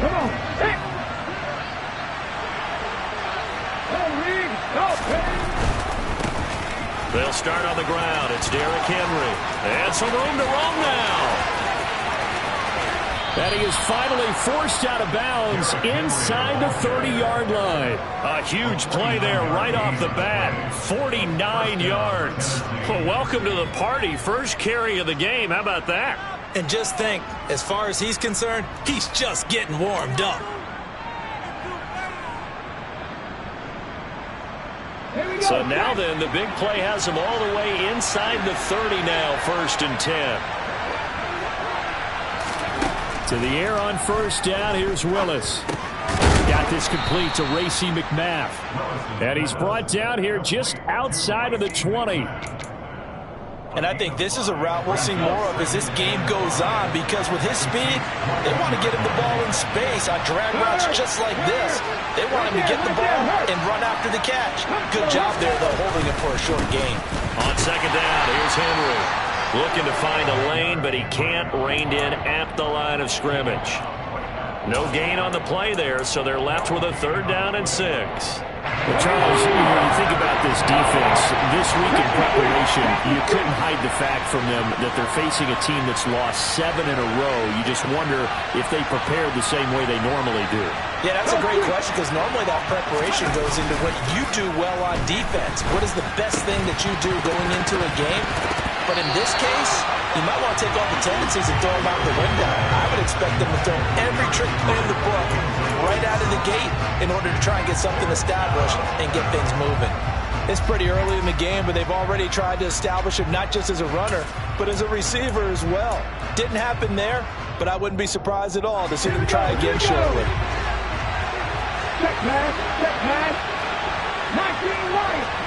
Come on. Hey. They'll start on the ground. It's Derrick Henry. And some room to roam now. And he is finally forced out of bounds inside the 30-yard line. A huge play there right off the bat. 49 yards. Well, welcome to the party. First carry of the game. How about that? And just think, as far as he's concerned, he's just getting warmed up. So now then, the big play has him all the way inside the 30 now, 1st and 10. To the air on 1st down, here's Willis. Got this complete to Racey McMath. And he's brought down here just outside of the 20. And I think this is a route we'll see more of as this game goes on, because with his speed, they want to get him the ball in space on drag routes just like this. They want him to get the ball and run after the catch. Good job there, though, holding him for a short gain. On 2nd down, here's Henry. Looking to find a lane, but he can't. Reined in at the line of scrimmage. No gain on the play there, so they're left with a 3rd down and 6. Well, Charles, when you think about this defense, this week in preparation, you couldn't hide the fact from them that they're facing a team that's lost 7 in a row. You just wonder if they prepared the same way they normally do. Yeah, that's a great question, because normally that preparation goes into what you do well on defense. What is the best thing that you do going into a game? But in this case, you might want to take all the tendencies and throw them out the window. I would expect them to throw every trick play in the book right out of the gate in order to try and get something established and get things moving. It's pretty early in the game, but they've already tried to establish him not just as a runner, but as a receiver as well. Didn't happen there, but I wouldn't be surprised at all to see them try again shortly. Check pass. 19 right.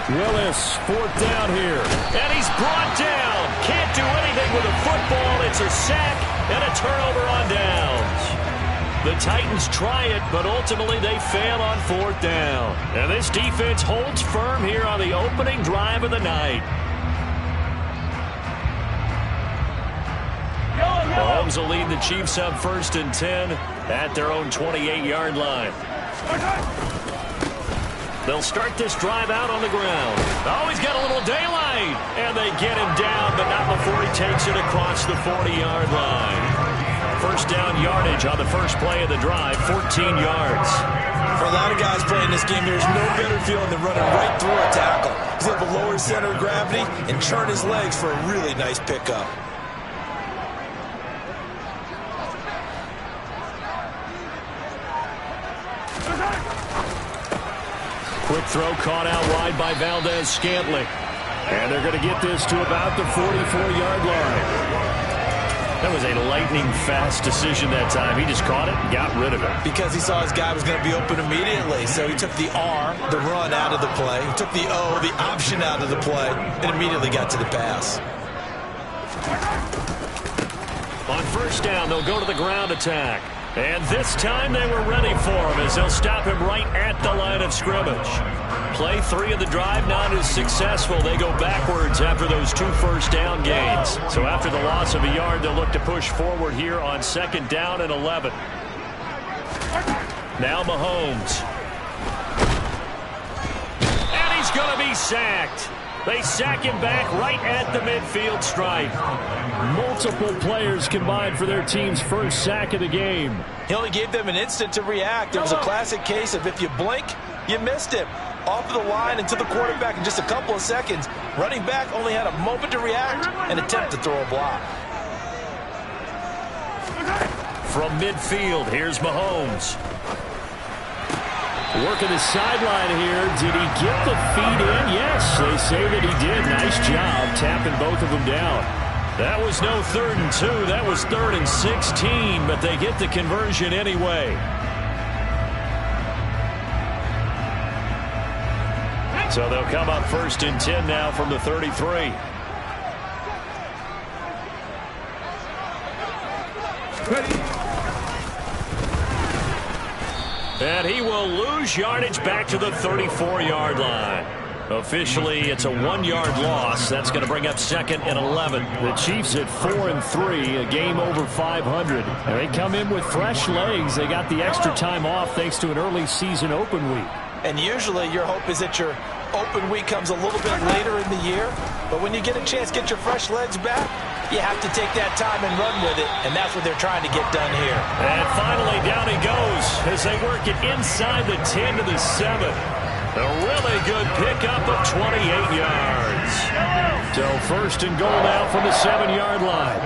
Willis, 4th down here. And he's brought down. Can't do anything with a football. It's a sack and a turnover on downs. The Titans try it, but ultimately they fail on 4th down. And this defense holds firm here on the opening drive of the night. Mahomes will lead the Chiefs up 1st and 10 at their own 28-yard line. They'll start this drive out on the ground. Oh, he's got a little daylight. And they get him down, but not before he takes it across the 40-yard line. 1st down yardage on the first play of the drive, 14 yards. For a lot of guys playing this game, there's no better feeling than running right through a tackle. He's able to lower his center of gravity and turn his legs for a really nice pickup. Quick throw caught out wide by Valdez-Scantling. And they're going to get this to about the 44-yard line. That was a lightning-fast decision that time. He just caught it and got rid of it. Because he saw his guy was going to be open immediately. So he took the R, the run, out of the play. He took the O, the option, out of the play, and immediately got to the pass. On 1st down, they'll go to the ground attack. And this time they were ready for him as they'll stop him right at the line of scrimmage. Play 3 of the drive not as successful. They go backwards after those 2 first down gains. So after the loss of a yard, they'll look to push forward here on 2nd down and 11. Now Mahomes. And he's going to be sacked. They sack him back right at the midfield stripe. Multiple players combined for their team's first sack of the game. He only gave them an instant to react. It was a classic case of if you blink, you missed him. Off of the line and to the quarterback in just a couple of seconds. Running back only had a moment to react and attempt to throw a block. From midfield, here's Mahomes. Working the sideline here. Did he get the feet in? Yes, they say that he did. Nice job tapping both of them down. That was no 3rd and 2. That was 3rd and 16, but they get the conversion anyway. So they'll come up 1st and 10 now from the 33. And he will lose yardage back to the 34-yard line. Officially, it's a 1-yard loss. That's going to bring up 2nd and 11. The Chiefs at 4-3, a game over 500. And they come in with fresh legs. They got the extra time off thanks to an early season open week. And usually your hope is that your open week comes a little bit later in the year. But when you get a chance to get your fresh legs back, you have to take that time and run with it. And that's what they're trying to get done here. And finally, down he goes as they work it inside the 10 to the 7. A really good pickup of 28 yards. So 1st and goal now from the 7-yard line.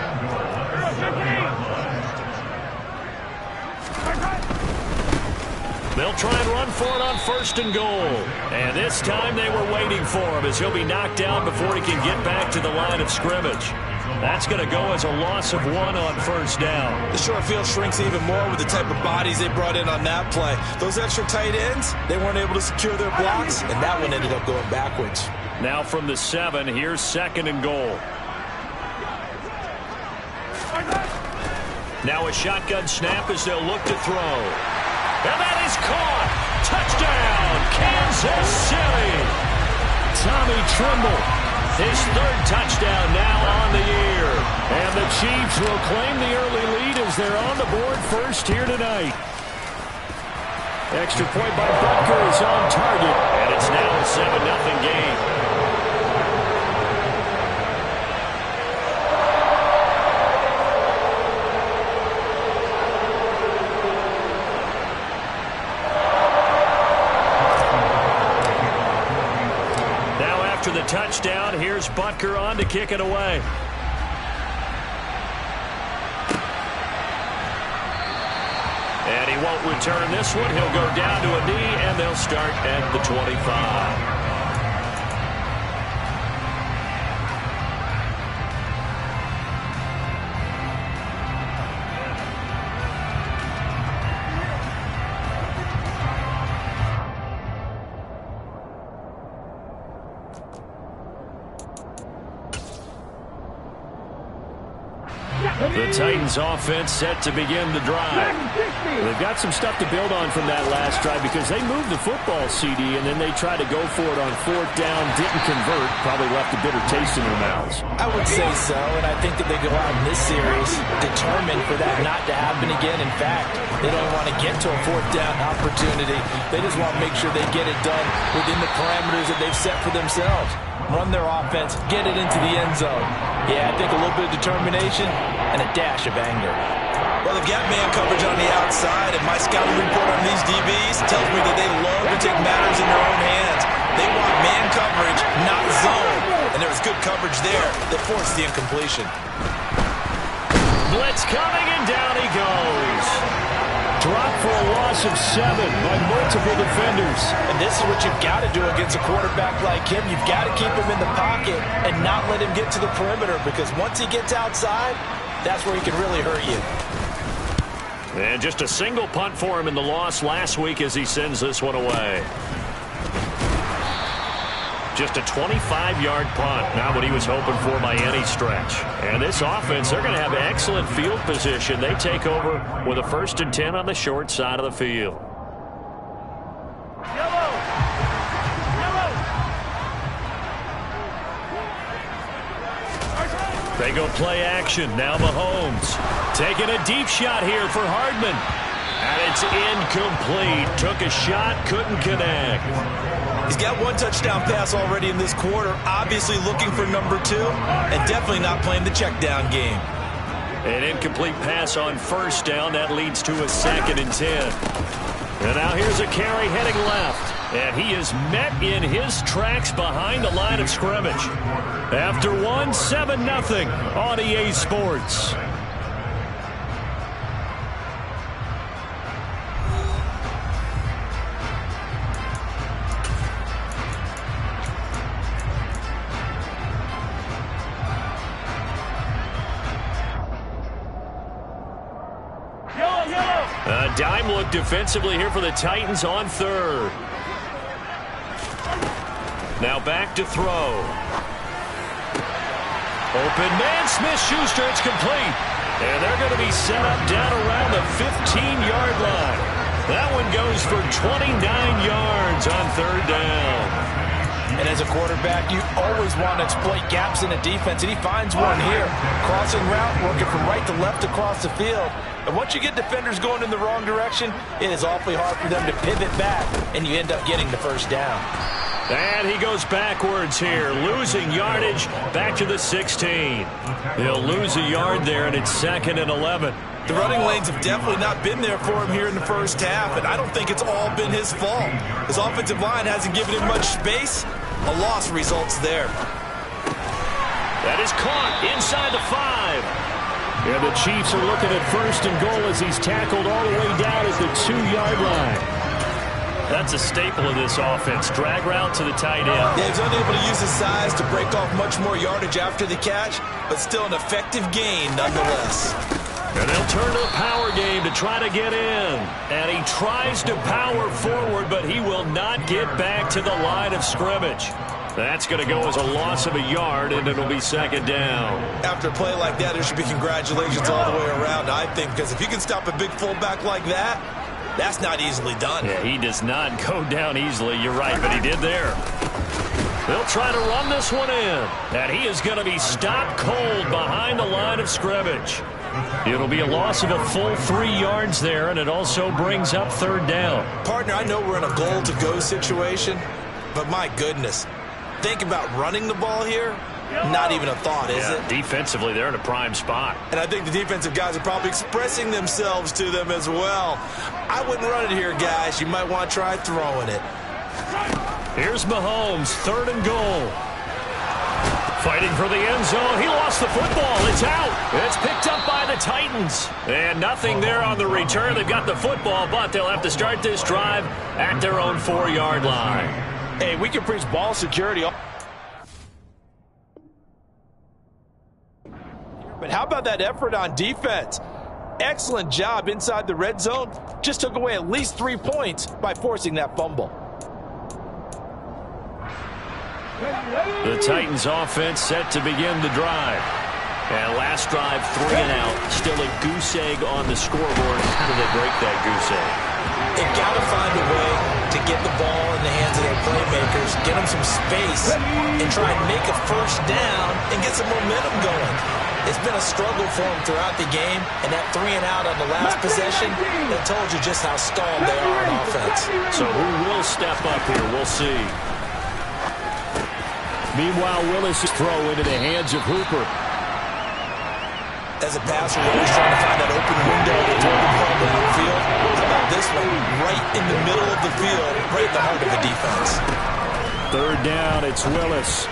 They'll try and run for it on 1st and goal. And this time they were waiting for him as he'll be knocked down before he can get back to the line of scrimmage. That's going to go as a loss of 1 on 1st down. The short field shrinks even more with the type of bodies they brought in on that play. Those extra tight ends, they weren't able to secure their blocks, and that one ended up going backwards. Now from the 7, here's 2nd and goal. Now a shotgun snap as they'll look to throw. And that is caught. Touchdown, Kansas City. Tommy Tremble. His 3rd touchdown now on the year. And the Chiefs will claim the early lead as they're on the board first here tonight. Extra point by Butker is on target. And it's now a 7-0 game. After the touchdown, here's Butker on to kick it away. And he won't return this one. He'll go down to a knee, and they'll start at the 25. The Titans offense set to begin the drive. They've got some stuff to build on from that last drive because they moved the football, CD, and then they tried to go for it on 4th down, didn't convert, probably left a bitter taste in their mouths. I would say so, and I think that they go out in this series determined for that not to happen again. In fact, they don't want to get to a 4th down opportunity. They just want to make sure they get it done within the parameters that they've set for themselves. Run their offense, get it into the end zone. Yeah, I think a little bit of determination and a dash of anger. Well, they've got man coverage on the outside, and my scouting report on these DBs tells me that they love to take matters in their own hands. They want man coverage, not zone. And there was good coverage there that forced the incompletion. Blitz coming, and down he goes. Dropped for a loss of 7 by multiple defenders. And this is what you've got to do against a quarterback like him. You've got to keep him in the pocket and not let him get to the perimeter, because once he gets outside, that's where he can really hurt you. And just a single punt for him in the loss last week as he sends this one away. Just a 25-yard punt, not what he was hoping for by any stretch. And this offense, they're going to have excellent field position. They take over with a 1st and 10 on the short side of the field. They go play action. Now Mahomes taking a deep shot here for Hardman. And it's incomplete. Took a shot, couldn't connect. He's got 1 touchdown pass already in this quarter. Obviously looking for number 2, and definitely not playing the check down game. An incomplete pass on 1st down. That leads to a 2nd and 10. And now here's a carry heading left. And he is met in his tracks behind the line of scrimmage. After 7-0 on EA Sports. A dime look defensively here for the Titans on 3rd. Now back to throw. Open man, Smith-Schuster, it's complete. And they're going to be set up down around the 15-yard line. That one goes for 29 yards on 3rd down. And as a quarterback, you always want to exploit gaps in a defense, and he finds one here. Crossing route, working from right to left across the field. And once you get defenders going in the wrong direction, it is awfully hard for them to pivot back, and you end up getting the first down. And he goes backwards here, losing yardage back to the 16. They'll lose a yard there, and it's 2nd and 11. The running lanes have definitely not been there for him here in the first half, and I don't think it's all been his fault. His offensive line hasn't given him much space. A loss results there. That is caught inside the 5. And the Chiefs are looking at 1st and goal as he's tackled all the way down at the 2-yard line. That's a staple of this offense. Drag route to the tight end. Yeah, he's unable to use his size to break off much more yardage after the catch, but still an effective gain nonetheless. And they'll turn to the power game to try to get in. And he tries to power forward, but he will not get back to the line of scrimmage. That's going to go as a loss of a yard, and it'll be 2nd down. After a play like that, there should be congratulations all the way around, I think, because if you can stop a big fullback like that, that's not easily done. Yeah, he does not go down easily. You're right, but he did there. They'll try to run this one in. And he is going to be stopped cold behind the line of scrimmage. It'll be a loss of a full 3 yards there, and it also brings up 3rd down. Partner, I know we're in a goal-to-go situation, but my goodness, think about running the ball here. Not even a thought, is it? Defensively, they're in a prime spot. And I think the defensive guys are probably expressing themselves to them as well. I wouldn't run it here, guys. You might want to try throwing it. Here's Mahomes, 3rd and goal. Fighting for the end zone. He lost the football. It's out. It's picked up by the Titans. And nothing there on the return. They've got the football, but they'll have to start this drive at their own 4-yard line. Hey, we can preach ball security. But how about that effort on defense? Excellent job inside the red zone. Just took away at least 3 points by forcing that fumble. The Titans offense set to begin the drive. And last drive, 3 and out. Still a goose egg on the scoreboard. How do they break that goose egg? They've got to find a way to get the ball in the hands of their playmakers, get them some space, and try and make a first down and get some momentum going. It's been a struggle for them throughout the game, and that 3 and out on the last possession, that told you just how stalled they are on offense. So who will step up here? We'll see. Meanwhile, Willis' throw into the hands of Hooper. As a passer, you're always trying to find that open window to throw the ball downfield. How about this one? Right in the middle of the field, right in the heart of the defense. 3rd down, it's Willis.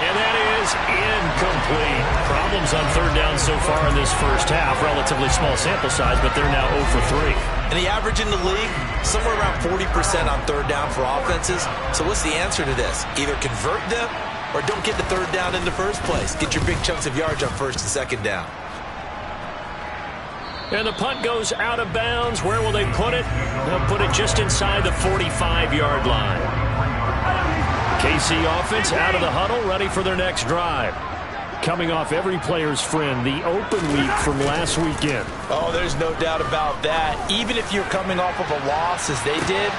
And that is incomplete. Problems on 3rd down so far in this first half. Relatively small sample size, but they're now 0 for 3. And the average in the league, somewhere around 40% on 3rd down for offenses. So what's the answer to this? Either convert them or don't get the 3rd down in the first place. Get your big chunks of yards on 1st and 2nd down. And the punt goes out of bounds. Where will they put it? They'll put it just inside the 45-yard line. KC offense out of the huddle, ready for their next drive. Coming off every player's friend, the open week from last weekend. Oh, there's no doubt about that. Even if you're coming off of a loss as they did.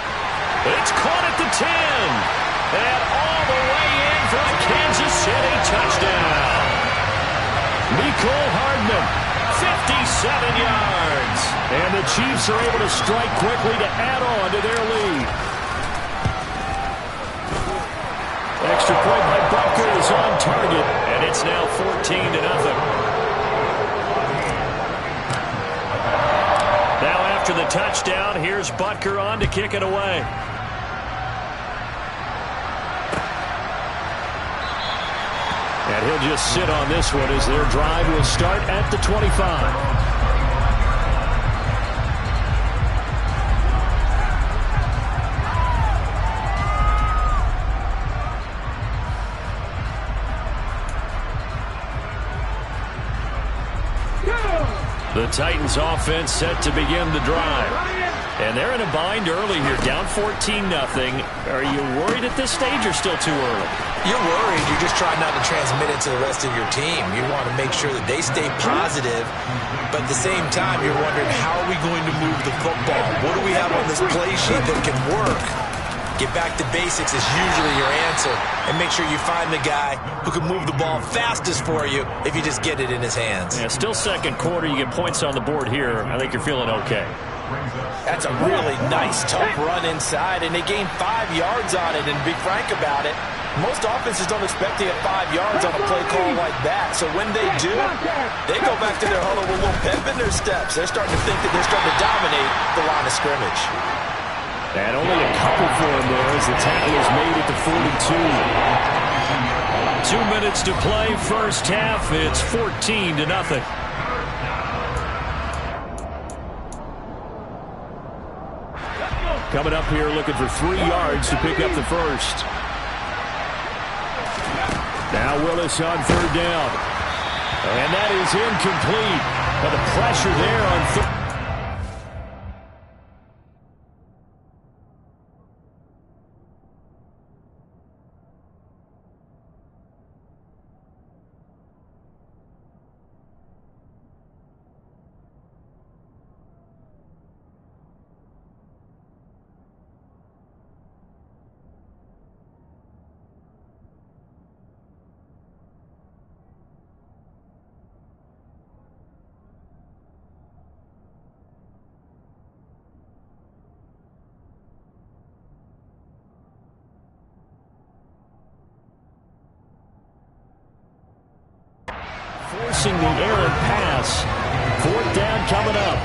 It's caught at the 10. And all the way in for a Kansas City touchdown. Nicole Hardman, 57 yards. And the Chiefs are able to strike quickly to add on to their lead. Extra point by Butker is on target, and it's now 14-0. Now after the touchdown, here's Butker on to kick it away. And he'll just sit on this one as their drive will start at the 25. The Titans offense set to begin the drive. And they're in a bind early here, down 14-0. Are you worried at this stage or still too early? You're worried. You're just trying not to transmit it to the rest of your team. You want to make sure that they stay positive, but at the same time, you're wondering, how are we going to move the football? What do we have on this play sheet that can work? Get back to basics is usually your answer. And make sure you find the guy who can move the ball fastest for you if you just get it in his hands. Yeah, still second quarter. You get points on the board here. I think you're feeling okay. That's a really nice, tough run inside, and they gained 5 yards on it. And to be frank about it, most offenses don't expect to get 5 yards on a play call like that. So when they do, they go back to their huddle with a little pep in their steps. They're starting to think that they're starting to dominate the line of scrimmage. And only a couple for him there as the tackle is made at the 42. 2 minutes to play, first half. It's 14-0. Coming up here looking for 3 yards to pick up the first. Now Willis on third down. And that is incomplete. But the pressure there on third. Forcing the errant pass. Fourth down coming up.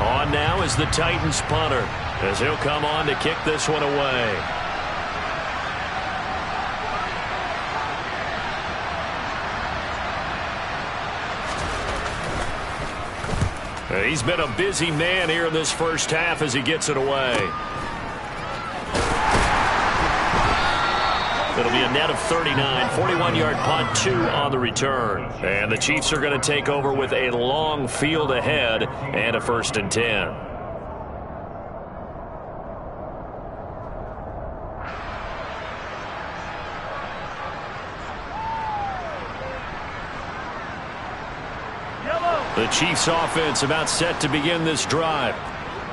On now is the Titans punter as he'll come on to kick this one away. He's been a busy man here in this first half as he gets it away. It'll be a net of 39, 41-yard punt, 2 on the return. And the Chiefs are going to take over with a long field ahead and a 1st and 10. The Chiefs offense about set to begin this drive.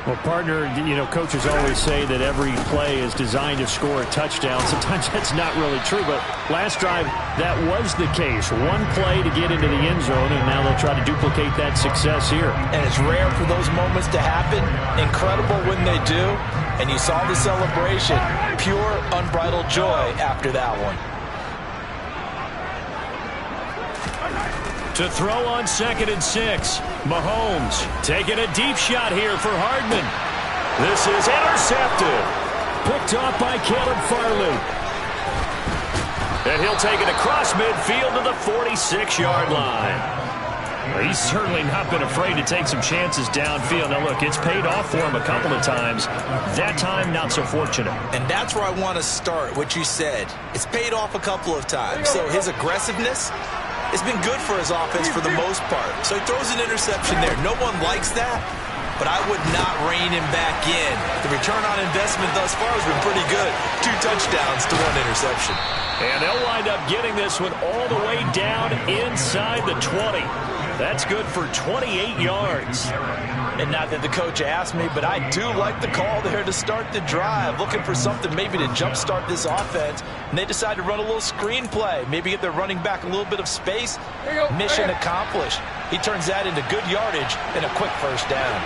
Well, partner, you know, coaches always say that every play is designed to score a touchdown. Sometimes that's not really true, but last drive, that was the case. One play to get into the end zone, and now they'll try to duplicate that success here. And it's rare for those moments to happen. Incredible when they do. And you saw the celebration. Pure, unbridled joy after that one. To throw on 2nd and 6. Mahomes taking a deep shot here for Hardman. This is intercepted. Picked off by Caleb Farley. And he'll take it across midfield to the 46-yard line. Well, he's certainly not been afraid to take some chances downfield. Now, look, it's paid off for him a couple of times. That time, not so fortunate. And that's where I want to start, what you said. It's paid off a couple of times. So his aggressiveness, it's been good for his offense for the most part. So he throws an interception there. No one likes that, but I would not rein him back in. The return on investment thus far has been pretty good. 2 touchdowns to 1 interception. And they'll wind up getting this one all the way down inside the 20. That's good for 28 yards. And not that the coach asked me, but I do like the call there to start the drive. Looking for something maybe to jumpstart this offense. And they decide to run a little screen play. Maybe get their running back a little bit of space. Mission accomplished. He turns that into good yardage and a quick first down.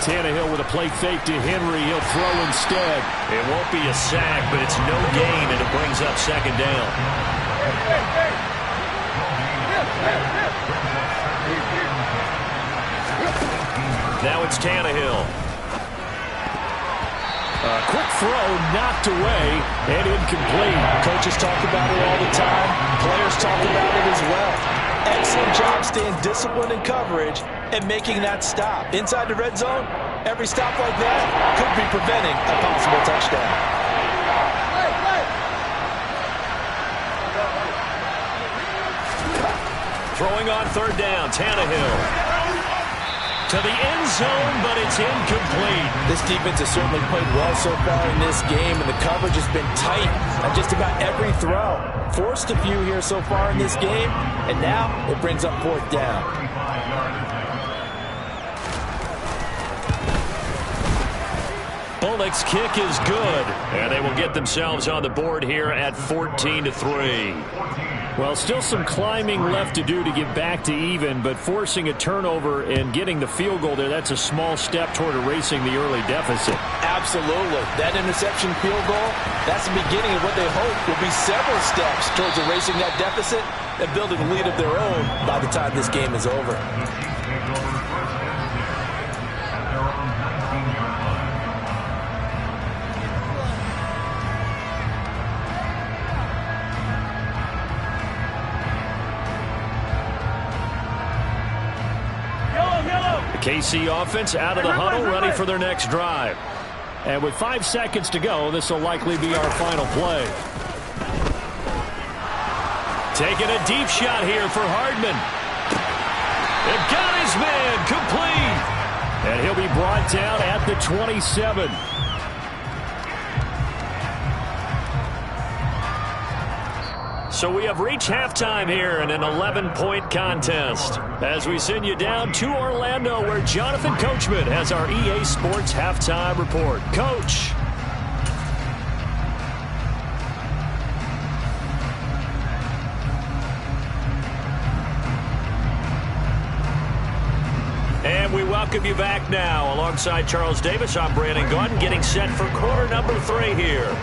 Tannehill with a play fake to Henry. He'll throw instead. It won't be a sack, but it's no gain, and it brings up 2nd down. Now it's Tannehill. A quick throw knocked away and incomplete. Coaches talk about it all the time. Players talk about it as well. Excellent job staying disciplined in coverage and making that stop. Inside the red zone, every stop like that could be preventing a possible touchdown. Throwing on 3rd down, Tannehill. to the end zone, but it's incomplete. This defense has certainly played well so far in this game, and the coverage has been tight on just about every throw. Forced a few here so far in this game, and now it brings up 4th down. Bullock's kick is good, and they will get themselves on the board here at 14-3. Well, still some climbing left to do to get back to even, but forcing a turnover and getting the field goal there, that's a small step toward erasing the early deficit. Absolutely. That interception field goal, that's the beginning of what they hope will be several steps towards erasing that deficit and building a lead of their own by the time this game is over. KC offense out of the huddle, ready for their next drive. And with 5 seconds to go, this will likely be our final play. Taking a deep shot here for Hardman. They've got his man complete. And he'll be brought down at the 27. So we have reached halftime here in an 11-point contest as we send you down to Orlando, where Jonathan Coachman has our EA Sports halftime report. Coach. And we welcome you back now. Alongside Charles Davis, I'm Brandon Gaudin, getting set for quarter number 3 here.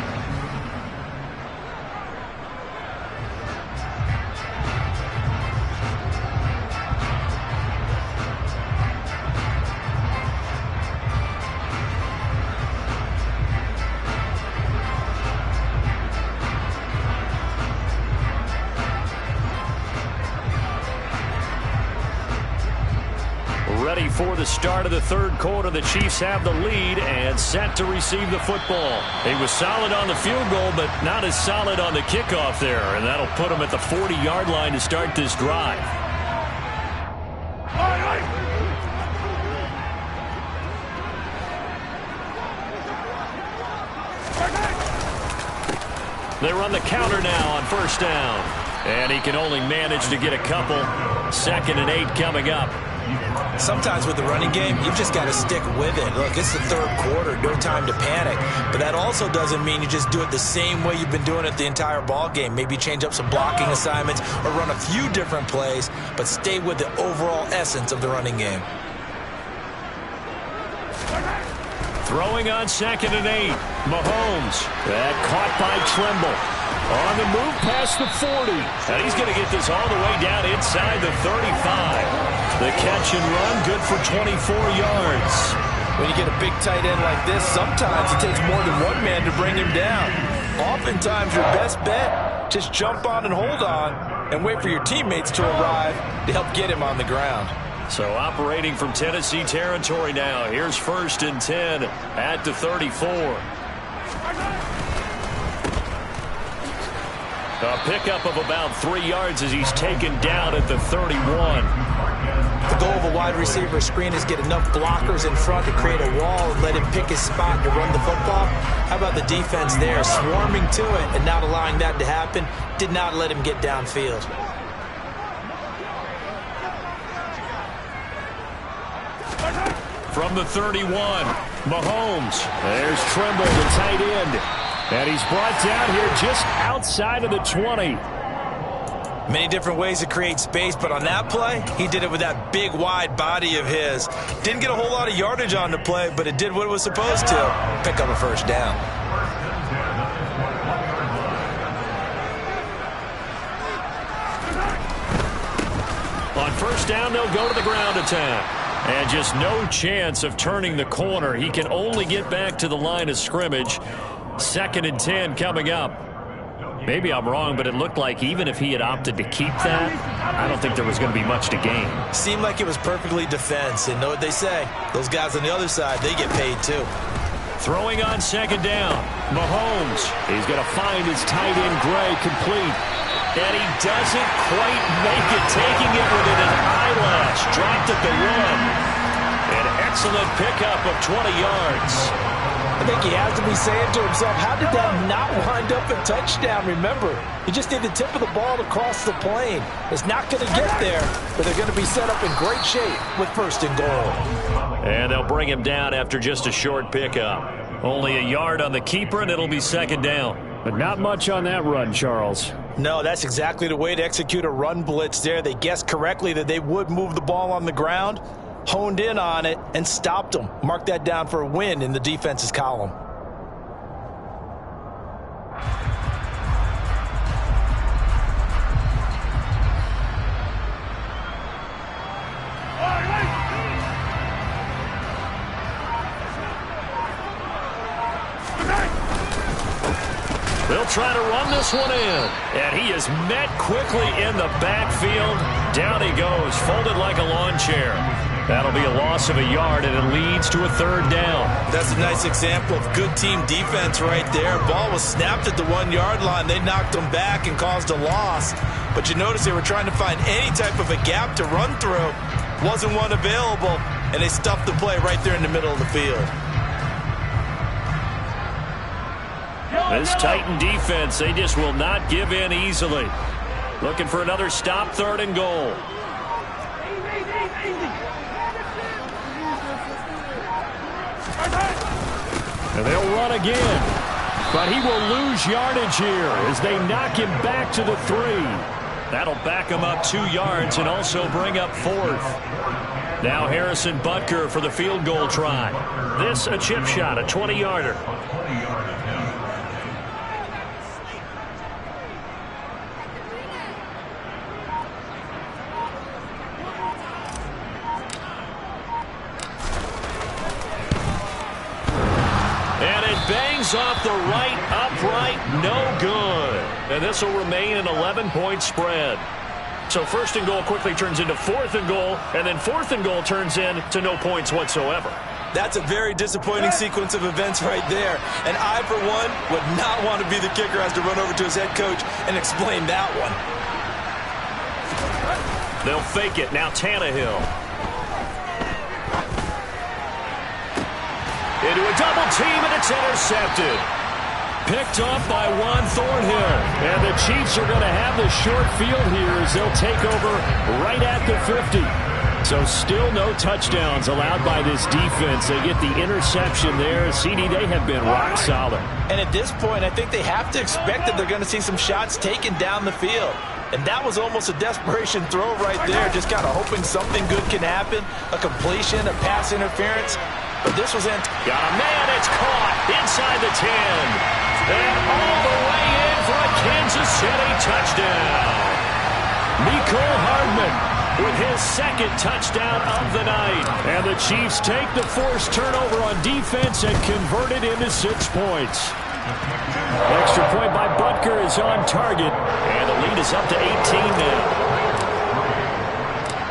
Ready for the start of the 3rd quarter. The Chiefs have the lead and set to receive the football. He was solid on the field goal, but not as solid on the kickoff there, and that'll put him at the 40-yard line to start this drive. They run the counter now on 1st down, and he can only manage to get a couple. 2nd and 8 coming up. Sometimes with the running game, you've just got to stick with it. Look, it's the 3rd quarter, no time to panic. But that also doesn't mean you just do it the same way you've been doing it the entire ball game. Maybe change up some blocking assignments or run a few different plays, but stay with the overall essence of the running game. Throwing on 2nd and 8. Mahomes. That caught by Tremble. On the move past the 40. And he's going to get this all the way down inside the 35. The catch and run, good for 24 yards. When you get a big tight end like this, sometimes it takes more than one man to bring him down. Oftentimes, your best bet, just jump on and hold on and wait for your teammates to arrive to help get him on the ground. So operating from Tennessee territory now. Here's 1st and 10 at the 34. A pickup of about 3 yards as he's taken down at the 31. The goal of a wide receiver screen is get enough blockers in front to create a wall and let him pick his spot to run the football. How about the defense there, swarming to it and not allowing that to happen? Did not let him get downfield. From the 31, Mahomes. There's Tremble, the tight end. And he's brought down here just outside of the 20. Many different ways to create space, but on that play, he did it with that big, wide body of his. Didn't get a whole lot of yardage on the play, but it did what it was supposed to. Pick up a 1st down. On 1st down, they'll go to the ground attack. And just no chance of turning the corner. He can only get back to the line of scrimmage. 2nd and 10 coming up. Maybe I'm wrong, but it looked like even if he had opted to keep that, I don't think there was going to be much to gain. Seemed like it was perfectly defense. And know what they say? Those guys on the other side, they get paid too. Throwing on 2nd down. Mahomes. He's going to find his tight end Gray complete. And he doesn't quite make it, taking it with an eyelash. Dropped at the 1. excellent pickup of 20 yards. I think he has to be saying to himself, how did that not wind up a touchdown? Remember, you just need the tip of the ball to cross the plane. It's not going to get there, but they're going to be set up in great shape with 1st and goal. And they'll bring him down after just a short pickup. Only a yard on the keeper, and it'll be 2nd down. But not much on that run, Charles. No, that's exactly the way to execute a run blitz there. They guessed correctly that they would move the ball on the ground, honed in on it, and stopped them. Mark that down for a win in the defense's column. They'll try to run this one in. And he is met quickly in the backfield. Down he goes, folded like a lawn chair. That'll be a loss of a yard, and it leads to a 3rd down. That's a nice example of good team defense right there. Ball was snapped at the 1-yard line. They knocked him back and caused a loss. But you notice they were trying to find any type of a gap to run through. Wasn't one available, and they stuffed the play right there in the middle of the field. This Titan defense, they just will not give in easily. Looking for another stop, 3rd and goal. And they'll run again. But he will lose yardage here as they knock him back to the 3. That'll back him up 2 yards and also bring up 4th. Now Harrison Butker for the field goal try. This a chip shot, a 20-yarder. Bangs off the right upright, no good. And this will remain an 11-point spread. So 1st and goal quickly turns into 4th and goal, and then 4th and goal turns into no points whatsoever. That's a very disappointing sequence of events right there. And I, for one, would not want to be the kicker who has to run over to his head coach and explain that one. They'll fake it. Now Tannehill. Into a double team, and it's intercepted. Picked off by Juan Thornhill. And the Chiefs are going to have the short field here as they'll take over right at the 50. So still no touchdowns allowed by this defense. They get the interception there. CD, they have been rock solid. And at this point, I think they have to expect that they're going to see some shots taken down the field. And that was almost a desperation throw right there, just kind of hoping something good can happen, a completion, a pass interference. But this was in. Got a man, it's caught inside the 10. And all the way in for a Kansas City touchdown. Mecole Hardman with his 2nd touchdown of the night. And the Chiefs take the forced turnover on defense and convert it into 6 points. Extra point by Butker is on target. And the lead is up to 18 now.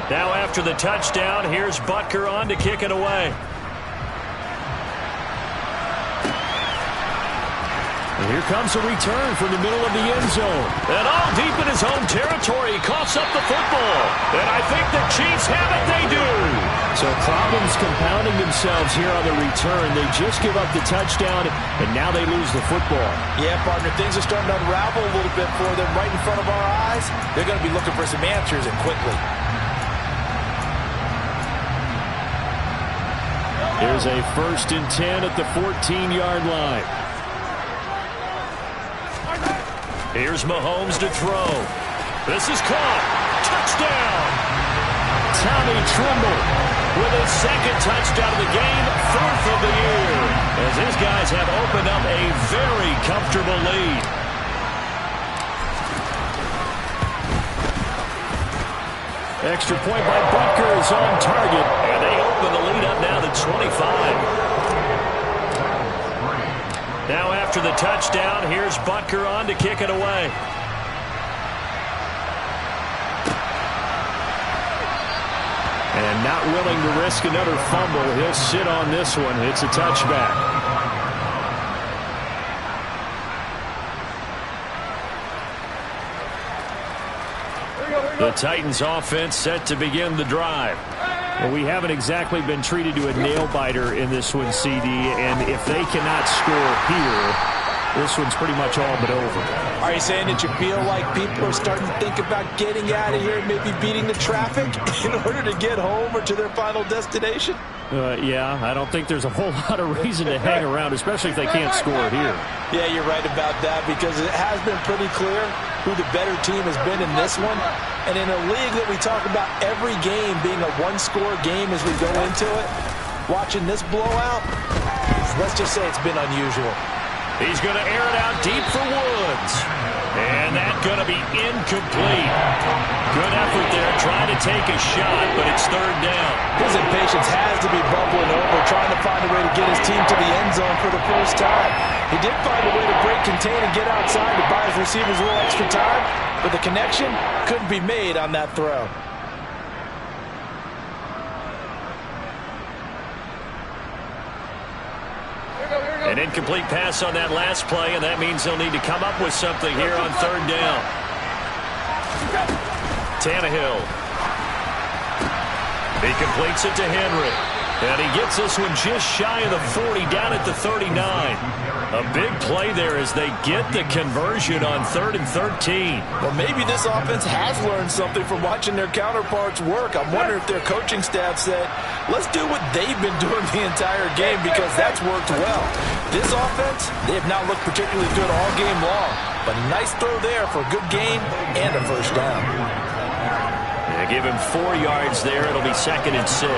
Now after the touchdown, here's Butker on to kick it away. And here comes a return from the middle of the end zone. And all deep in his own territory, he coughs up the football. And I think the Chiefs have it, they do. So problems compounding themselves here on the return. They just give up the touchdown, and now they lose the football. Yeah, partner, things are starting to unravel a little bit for them right in front of our eyes. They're going to be looking for some answers, and quickly. Here's a 1st and 10 at the 14-yard line. Here's Mahomes to throw. This is caught. Touchdown. Tommy Tremble with his 2nd touchdown of the game, 4th of the year. As his guys have opened up a very comfortable lead. Extra point by Butker is on target. And they open the lead up now to 25. Now after the touchdown, here's Butker on to kick it away. And not willing to risk another fumble, he'll sit on this one. It's a touchback. The Titans offense set to begin the drive. Well, we haven't exactly been treated to a nail-biter in this one, CD, and if they cannot score here, this one's pretty much all but over. Are you saying that you feel like people are starting to think about getting out of here and maybe beating the traffic in order to get home or to their final destination? Yeah, I don't think there's a whole lot of reason to hang around, especially if they can't score here. Yeah, you're right about that, because it has been pretty clear who the better team has been in this one. And in a league that we talk about every game being a one-score game as we go into it, watching this blowout, let's just say it's been unusual. He's going to air it out deep for Woods. And that's going to be incomplete. Good effort there, trying to take a shot, but it's third down. His impatience has to be bubbling over, trying to find a way to get his team to the end zone for the first time. He did find a way to break contain and get outside to buy his receivers a little extra time, but the connection couldn't be made on that throw. An incomplete pass on that last play, and that means they'll need to come up with something here on third down. Tannehill. He completes it to Henry. And he gets this one just shy of the 40, down at the 39. A big play there as they get the conversion on 3rd and 13. Well, maybe this offense has learned something from watching their counterparts work. I'm wondering if their coaching staff said, let's do what they've been doing the entire game, because that's worked well. This offense, they have not looked particularly good all game long, but a nice throw there for a good gain and a first down. They give him 4 yards there. It'll be 2nd and 6.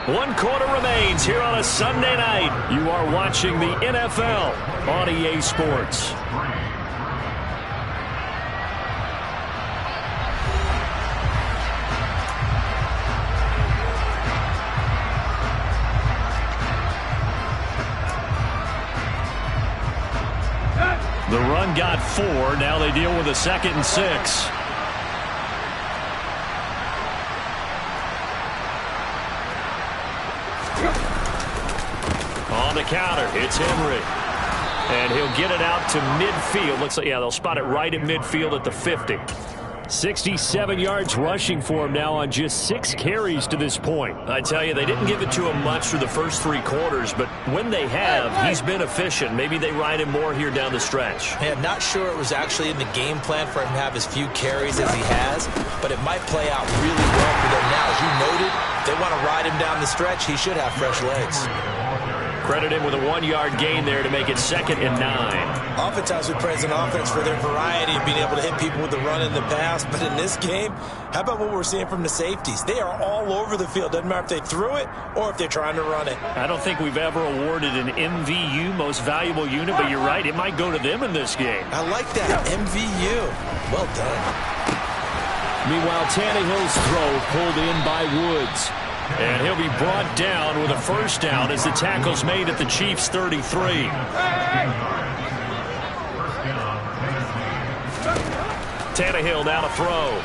One quarter remains here on a Sunday night. You are watching the NFL on EA Sports. The run got 4. Now they deal with a 2nd and 6. On the counter, it's Henry. And he'll get it out to midfield. Looks like, yeah, they'll spot it right at midfield at the 50. 67 yards rushing for him now on just 6 carries to this point. I tell you, they didn't give it to him much through the first 3 quarters, but when they have, he's been efficient. Maybe they ride him more here down the stretch. Yeah, I'm not sure it was actually in the game plan for him to have as few carries as he has, but it might play out really well for them now. As you noted, if they want to ride him down the stretch, he should have fresh legs. Credit him with a 1-yard gain there to make it 2nd and 9. Oftentimes we praise an offense for their variety of being able to hit people with the run and the pass, but in this game, how about what we're seeing from the safeties? They are all over the field. Doesn't matter if they threw it or if they're trying to run it. I don't think we've ever awarded an MVU, most valuable unit, but you're right, it might go to them in this game. I like that, MVU. Well done. Meanwhile, Tannehill's throw pulled in by Woods. And he'll be brought down with a first down as the tackle's made at the Chiefs' 33. Tannehill now to throw.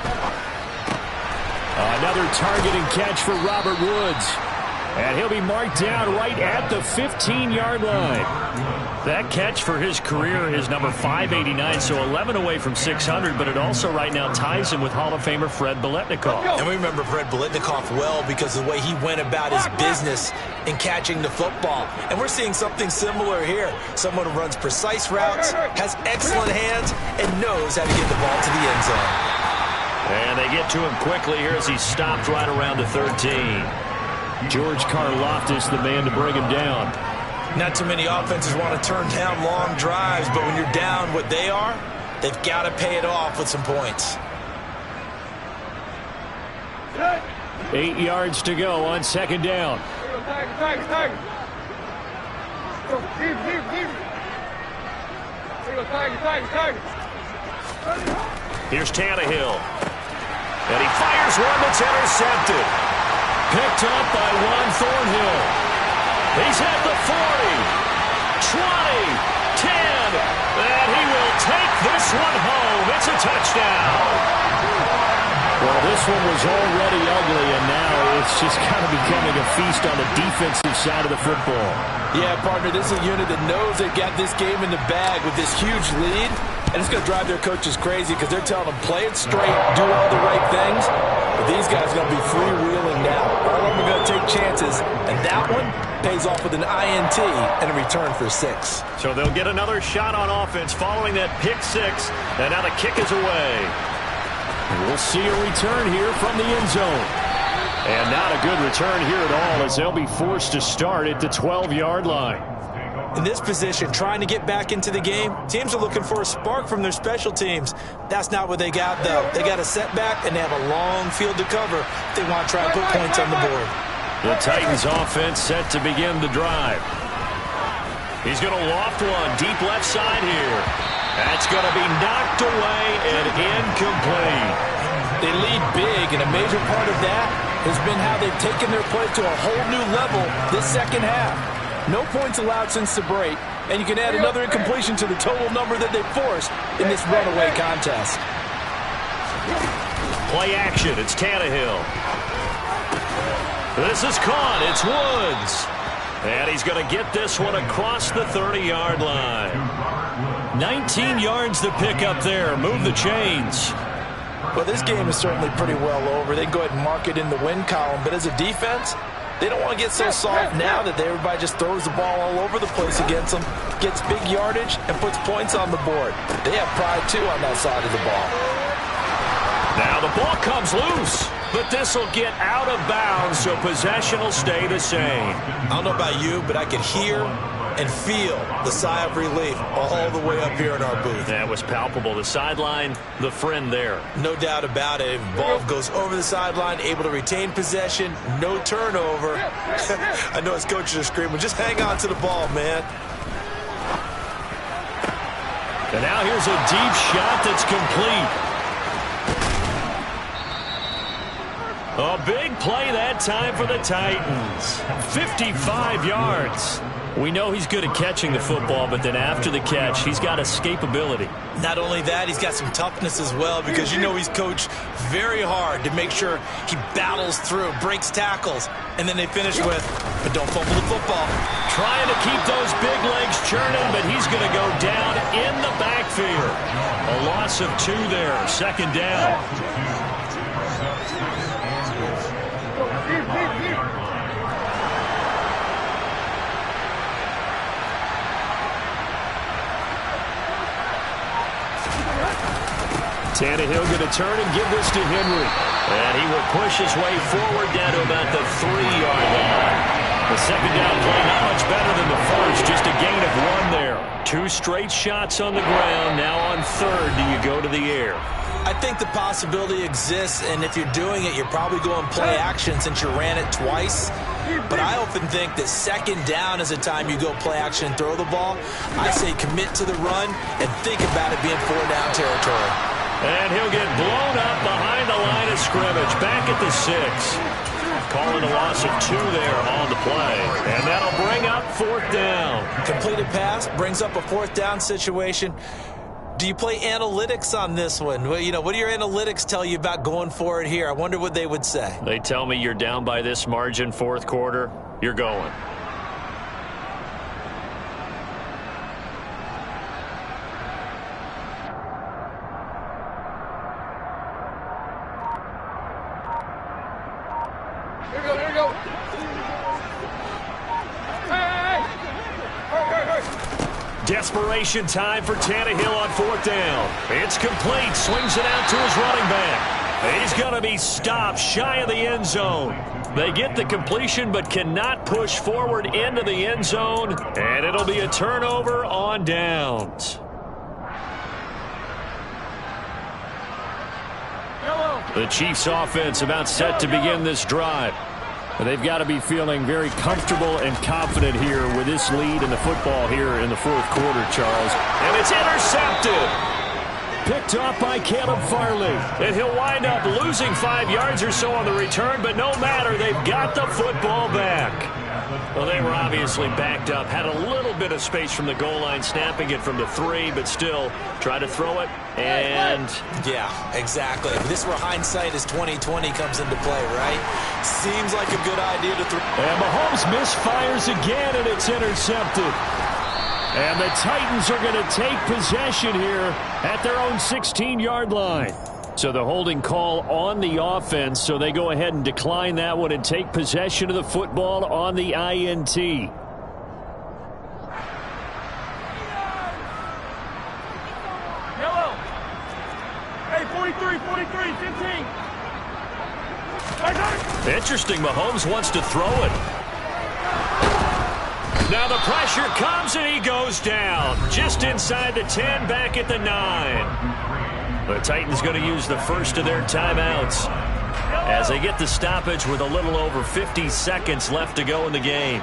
Another targeting catch for Robert Woods. And he'll be marked down right at the 15-yard line. That catch for his career is number 589, so 11 away from 600, but it also right now ties him with Hall of Famer Fred Biletnikoff. And we remember Fred Biletnikoff well because of the way he went about his business in catching the football. And we're seeing something similar here. Someone who runs precise routes, has excellent hands, and knows how to get the ball to the end zone. And they get to him quickly here as he's stopped right around the 13. George Karlaftis, the man to bring him down. Not too many offenses want to turn down long drives, but when you're down what they are, they've got to pay it off with some points. 8 yards to go on 2nd down. Here's Tannehill. And he fires one that's intercepted. Picked up by Juan Thornhill. He's at the 40, 20, 10, and he will take this one home. It's a touchdown. Well, this one was already ugly, and now it's just kind of becoming a feast on the defensive side of the football. Yeah, partner, this is a unit that knows they've got this game in the bag with this huge lead. And it's going to drive their coaches crazy because they're telling them, play it straight, do all the right things. But these guys are going to be freewheeling now. All of them are going to take chances. And that one pays off with an INT and a return for 6. So they'll get another shot on offense following that pick 6. And now the kick is away. We'll see a return here from the end zone. And not a good return here at all as they'll be forced to start at the 12-yard line. In this position, trying to get back into the game, teams are looking for a spark from their special teams. That's not what they got, though. They got a setback, and they have a long field to cover if they want to try to put points on the board. The Titans offense set to begin the drive. He's going to loft one deep left side here. That's going to be knocked away and incomplete. They lead big, and a major part of that has been how they've taken their play to a whole new level this second half. No points allowed since the break, and you can add another incompletion to the total number that they forced in this runaway contest. Play action. It's Tannehill. This is caught. It's Woods. And he's going to get this one across the 30-yard line. 19 yards to pick up there. Move the chains. Well, this game is certainly pretty well over. They can go ahead and mark it in the win column, but as a defense, they don't want to get so soft now that everybody just throws the ball all over the place against them, gets big yardage, and puts points on the board. They have pride, too, on that side of the ball. Now the ball comes loose, but this will get out of bounds, so possession will stay the same. I don't know about you, but I could hear and feel the sigh of relief all the way up here in our booth. That was palpable. The sideline, the friend there. No doubt about it. Ball goes over the sideline, able to retain possession, no turnover. I know his coaches are screaming, just hang on to the ball, man. And now here's a deep shot that's complete. A big play that time for the Titans. 55 yards. We know he's good at catching the football, but then after the catch, he's got escapability. Not only that, he's got some toughness as well because you know he's coached very hard to make sure he battles through, breaks tackles, and then they finish with, but don't fumble the football. Trying to keep those big legs churning, but he's going to go down in the backfield. A loss of 2 there, second down. Tannehill going to turn and give this to Henry. And he will push his way forward down to about the 3-yard line. The second down play not much better than the first, just a gain of 1 there. 2 straight shots on the ground. Now on third, do you go to the air? I think the possibility exists, and if you're doing it, you're probably going play action since you ran it twice. But I often think that second down is a time you go play action and throw the ball. I say commit to the run and think about it being 4-down territory. And he'll get blown up behind the line of scrimmage, back at the 6. Calling a loss of 2 there on the play. And that'll bring up 4th down. Completed pass brings up a 4th down situation. Do you play analytics on this one? Well, you know, what do your analytics tell you about going for it here? I wonder what they would say. They tell me you're down by this margin 4th quarter, you're going. Here we go, here we go. Hey! Desperation time for Tannehill on 4th down. It's complete. Swings it out to his running back. He's going to be stopped shy of the end zone. They get the completion but cannot push forward into the end zone. And it'll be a turnover on downs. The Chiefs offense about set to begin this drive. They've got to be feeling very comfortable and confident here with this lead in the football here in the 4th quarter, Charles. And it's intercepted. Picked off by Caleb Farley. And he'll wind up losing 5 yards or so on the return, but no matter, they've got the football back. Well, they were obviously backed up, had a little bit of space from the goal line, snapping it from the 3, but still try to throw it, and... Yeah, exactly. This is where hindsight is 20/20 comes into play, right? Seems like a good idea to throw. And Mahomes misfires again, and it's intercepted. And the Titans are going to take possession here at their own 16-yard line. So the holding call on the offense, so they go ahead and decline that one and take possession of the football on the INT. Yellow. Hey, 43, 15. Interesting, Mahomes wants to throw it. Now the pressure comes and he goes down. Just inside the 10, back at the 9. The Titans going to use the first of their timeouts as they get the stoppage with a little over 50 seconds left to go in the game.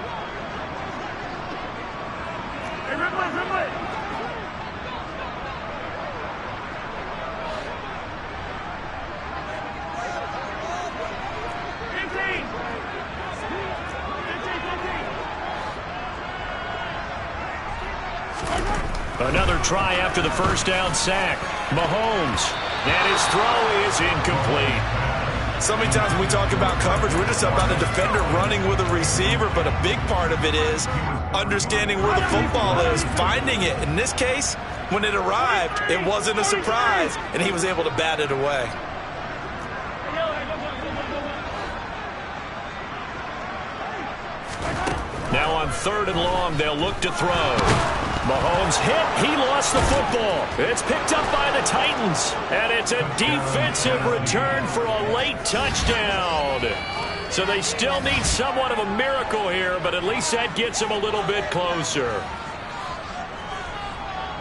Another try after the first down sack. Mahomes, and his throw is incomplete. So many times when we talk about coverage, we're just about a defender running with a receiver, but a big part of it is understanding where the football is, finding it. In this case, when it arrived, it wasn't a surprise, and he was able to bat it away. Now on 3rd and long, they'll look to throw. Mahomes hit. He lost the football. It's picked up by the Titans. And it's a defensive return for a late touchdown. So they still need somewhat of a miracle here, but at least that gets them a little bit closer.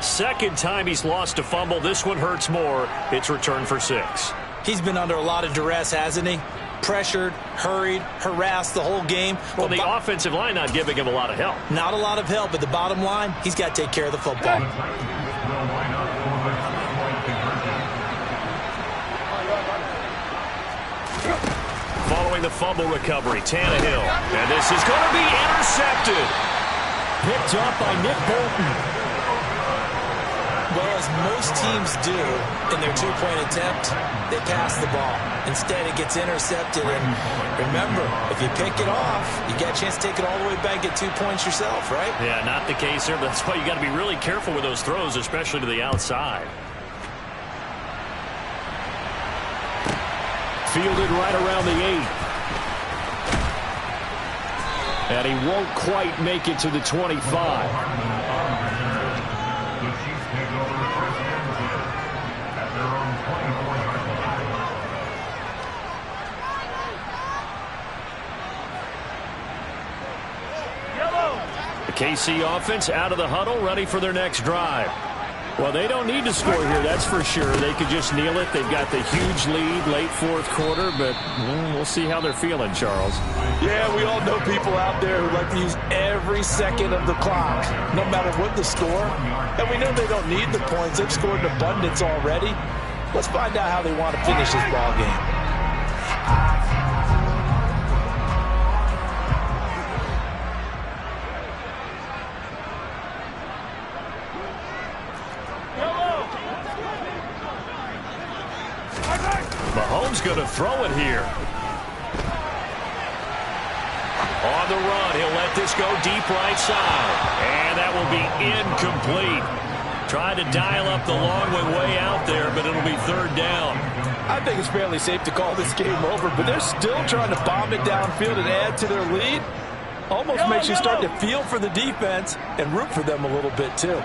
Second time he's lost a fumble. This one hurts more. It's returned for 6. He's been under a lot of duress, hasn't he? Pressured, hurried, harassed the whole game. Well, the offensive line not giving him a lot of help. Not a lot of help, but the bottom line, he's got to take care of the football. Following the fumble recovery, Tannehill. And this is going to be intercepted. Picked up by Nick Bolton. Well, as most teams do in their two-point attempt, they pass the ball. Instead, it gets intercepted. And remember, if you pick it off, you got a chance to take it all the way back, get 2 points yourself, right? Yeah, not the case here, but that's why you got to be really careful with those throws, especially to the outside. Fielded right around the 8. And he won't quite make it to the 25. KC offense out of the huddle, ready for their next drive. Well, they don't need to score here, that's for sure. They could just kneel it. They've got the huge lead late 4th quarter, but we'll see how they're feeling, Charles. Yeah, we all know people out there who like to use every second of the clock, no matter what the score. And we know they don't need the points. They've scored in abundance already. Let's find out how they want to finish this ball game. Mahomes going to throw it here. On the run, he'll let this go deep right side. And that will be incomplete. Tried to dial up the long way out there, but it'll be 3rd down. I think it's fairly safe to call this game over, but they're still trying to bomb it downfield and add to their lead. Almost makes you start to feel for the defense and root for them a little bit, too.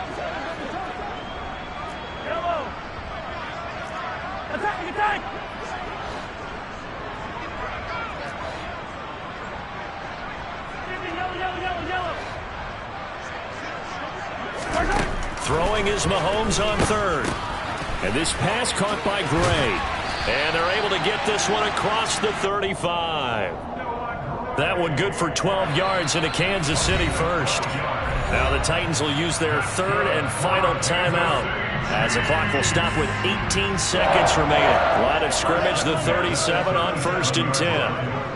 Throwing is Mahomes on 3rd. And this pass caught by Gray. And they're able to get this one across the 35. That one good for 12 yards into Kansas City first. Now the Titans will use their 3rd and final timeout as the clock will stop with 18 seconds remaining. Line of scrimmage, the 37 on 1st and 10.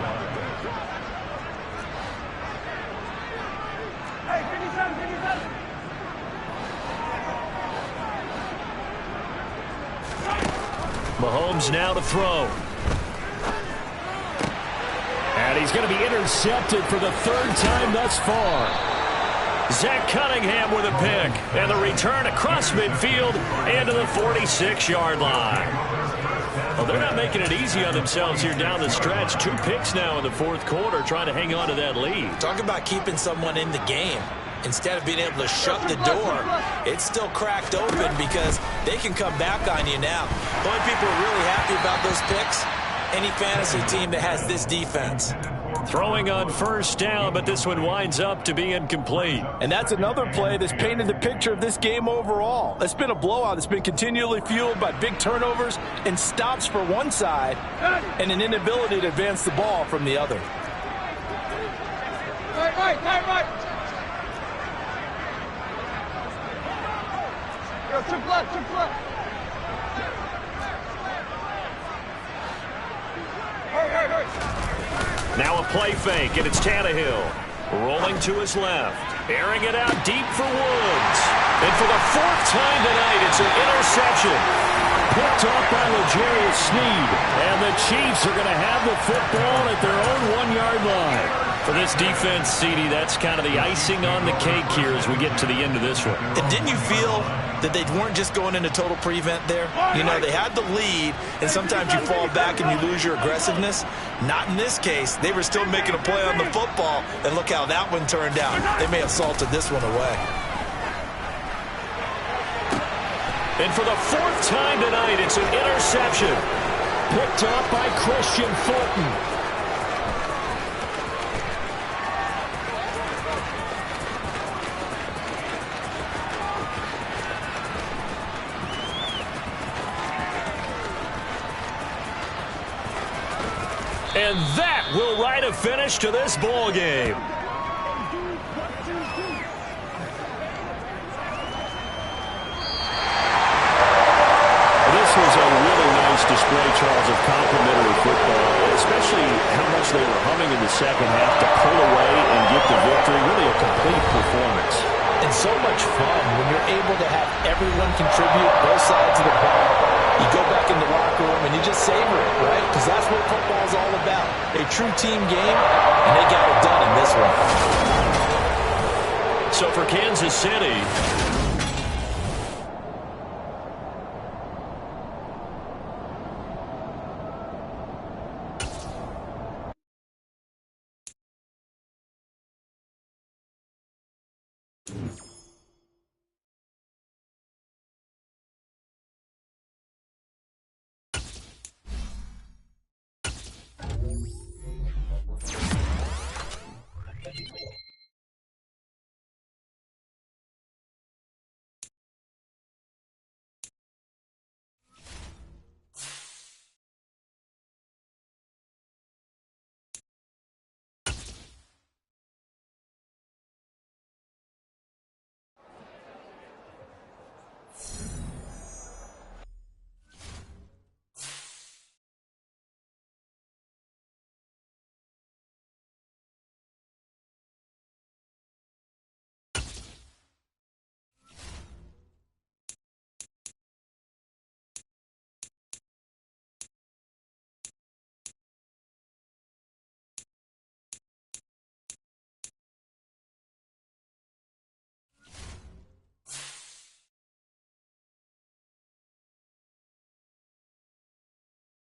Mahomes now to throw. And he's going to be intercepted for the 3rd time thus far. Zach Cunningham with a pick. And the return across midfield and to the 46-yard line. Well, they're not making it easy on themselves here down the stretch. 2 picks now in the fourth quarter, trying to hang on to that lead. Talk about keeping someone in the game. Instead of being able to shut the door, it's still cracked open because they can come back on you now. The only people who are really happy about those picks, any fantasy team that has this defense. Throwing on first down, but this one winds up to be incomplete. And that's another play that's painted the picture of this game overall. It's been a blowout. It's been continually fueled by big turnovers and stops for one side and an inability to advance the ball from the other. Right. Go, chip left. Hurry. Now a play fake, and it's Tannehill. Rolling to his left. Airing it out deep for Woods. And for the 4th time tonight, it's an interception. Picked off by L'Jarius Sneed. And the Chiefs are going to have the football at their own 1-yard line. For this defense, CD, that's kind of the icing on the cake here as we get to the end of this one. And didn't you feel that they weren't just going into total prevent there? You know, they had the lead, and sometimes you fall back and you lose your aggressiveness. Not in this case. They were still making a play on the football, and look how that one turned out. They may have salted this one away. And for the 4th time tonight, it's an interception. Picked off by Christian Fulton. And that will write a finish to this ball game. This was a really nice display, Charles, of complimentary football, especially how much they were humming in the second half to pull away and get the victory. Really a complete performance. And so much fun when you're able to have everyone contribute both sides of the ball. You go back in the locker room and you just savor it, right? Because that's what football's all about. A true team game, and they got it done in this one. So for Kansas City,